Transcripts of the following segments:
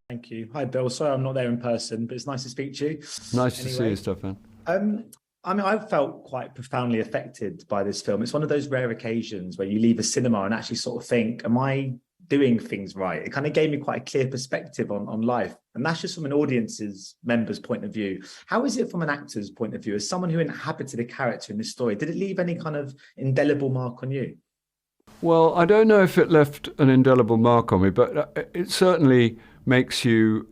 Thank you. Hi, Bill. Sorry I'm not there in person, but it's nice to speak to you. Nice to see you, Stefan. Um, I mean, I've felt quite profoundly affected by this film. It's one of those rare occasions where you leave a cinema and actually sort of think, am I doing things right? It kind of gave me quite a clear perspective on life. And that's just from an audience's member's point of view. How is it from an actor's point of view? As someone who inhabited a character in this story, did it leave any kind of indelible mark on you? Well, I don't know if it left an indelible mark on me, but it certainly makes you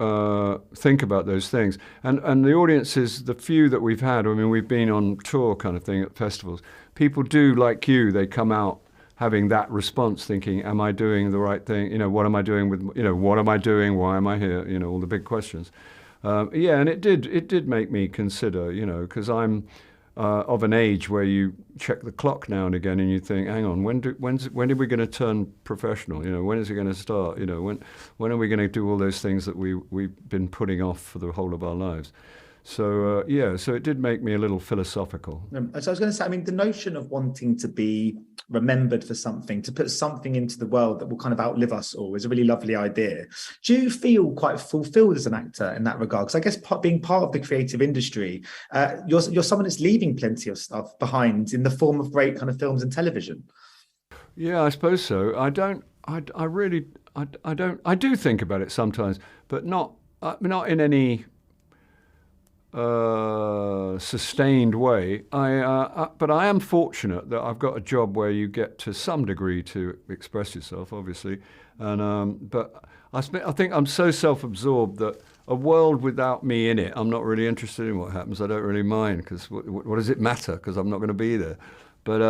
think about those things. And the audiences, the few that we've had, I mean, we've been on tour kind of thing at festivals. People do, like you, they come out having that response, thinking, am I doing the right thing? You know, what am I doing with, you know, what am I doing? Why am I here? You know, all the big questions. Yeah, and it did make me consider, you know, because I'm of an age where you check the clock now and again and you think, hang on, when are we going to turn professional? You know, when is it going to start? You know, when are we going to do all those things that we've been putting off for the whole of our lives? So yeah, so it did make me a little philosophical. So I was going to say, I mean, the notion of wanting to be remembered for something, to put something into the world that will kind of outlive us all, is a really lovely idea. Do you feel quite fulfilled as an actor in that regard? Because I guess being part of the creative industry, you're someone that's leaving plenty of stuff behind in the form of great kind of films and television. Yeah, I suppose so. I really don't. I do think about it sometimes, but not in any sustained way. But I am fortunate that I've got a job where you get to some degree to express yourself, obviously. And but I think I'm so self-absorbed that a world without me in it, I'm not really interested in what happens. I don't really mind because what does it matter? Because I'm not going to be there. But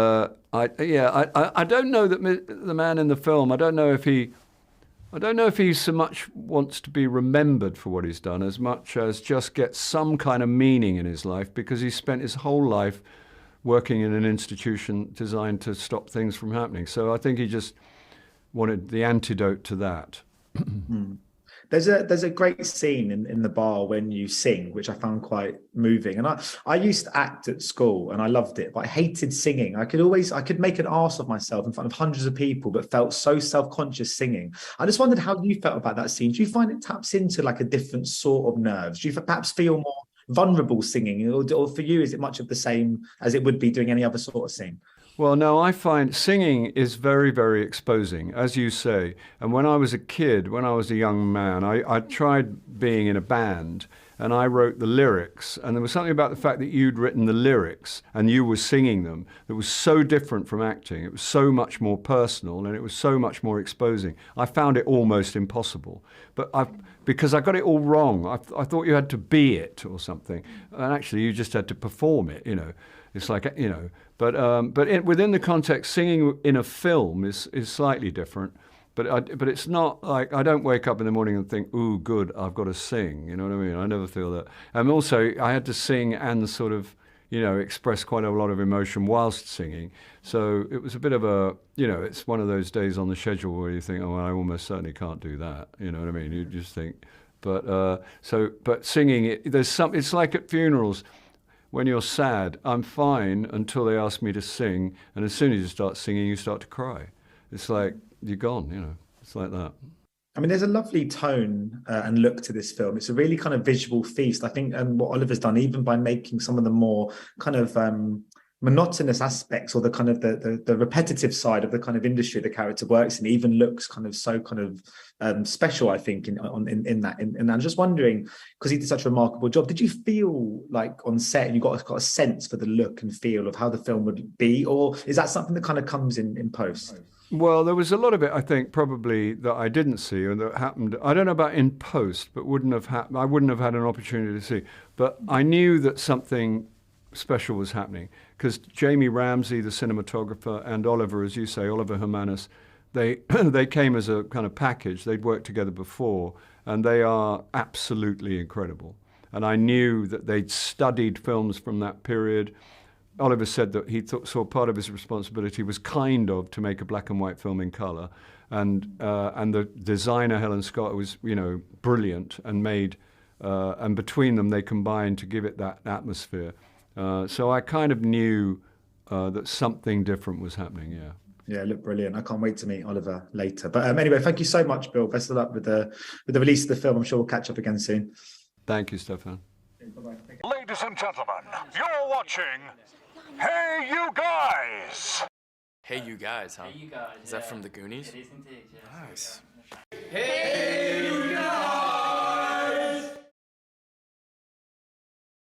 I don't know that the man in the film. I don't know if he so much wants to be remembered for what he's done as much as just get some kind of meaning in his life, because he spent his whole life working in an institution designed to stop things from happening. So I think he just wanted the antidote to that. There's a great scene in the bar when you sing, which I found quite moving. And I used to act at school and I loved it, but I hated singing. I could make an arse of myself in front of hundreds of people, but felt so self-conscious singing. I just wondered how you felt about that scene. Do you find it taps into like a different sort of nerves? Do you perhaps feel more vulnerable singing, or for you, is it much of the same as it would be doing any other sort of scene? Well, no, I find singing is very, very exposing, as you say. And when I was a kid, when I was a young man, I tried being in a band and I wrote the lyrics. And there was something about the fact that you'd written the lyrics and you were singing them that was so different from acting. It was so much more personal and it was so much more exposing. I found it almost impossible. Because I got it all wrong. I thought you had to be it or something. And actually, you just had to perform it, you know. It's like, you know, but within the context, singing in a film is slightly different. But it's not like I don't wake up in the morning and think, ooh, good, I've got to sing. You know what I mean? I never feel that. And also, I had to sing and sort of, you know, express quite a lot of emotion whilst singing. So it was a bit of a, you know, it's one of those days on the schedule where you think, oh, well, I almost certainly can't do that. You know what I mean? You just think, but singing, it's like at funerals. When you're sad, I'm fine until they ask me to sing, and as soon as you start singing, you start to cry. It's like you're gone, you know. It's like that. I mean, there's a lovely tone and look to this film. It's a really kind of visual feast. I think what Oliver's done, even by making some of the more kind of monotonous aspects, or the kind of the repetitive side of the kind of industry the character works in, even looks kind of so kind of special, I think, in that. And I'm just wondering, because he did such a remarkable job, did you feel like on set you got a sense for the look and feel of how the film would be, or is that something that kind of comes in post? Well, there was a lot of it, I think, probably that I didn't see or that happened. I don't know about in post, but wouldn't have happened. I wouldn't have had an opportunity to see. But I knew that something special was happening because Jamie Ramsey, the cinematographer, and Oliver, as you say, Oliver Hermanus, they came as a kind of package. They'd worked together before, and they are absolutely incredible. And I knew that they'd studied films from that period. Oliver said that he saw part of his responsibility was kind of to make a black and white film in color, and the designer Helen Scott was, you know, brilliant and made, and between them they combined to give it that atmosphere. So I kind of knew that something different was happening. Yeah. Yeah, look brilliant. I can't wait to meet Oliver later. But anyway, thank you so much, Bill. Best of luck with the release of the film. I'm sure we'll catch up again soon. Thank you, Stefan. Bye-bye. Ladies and gentlemen, you're watching Hey You Guys! Hey You Guys, huh? Hey, you guys. Is that from the Goonies? It is indeed, yes. Nice. Hey!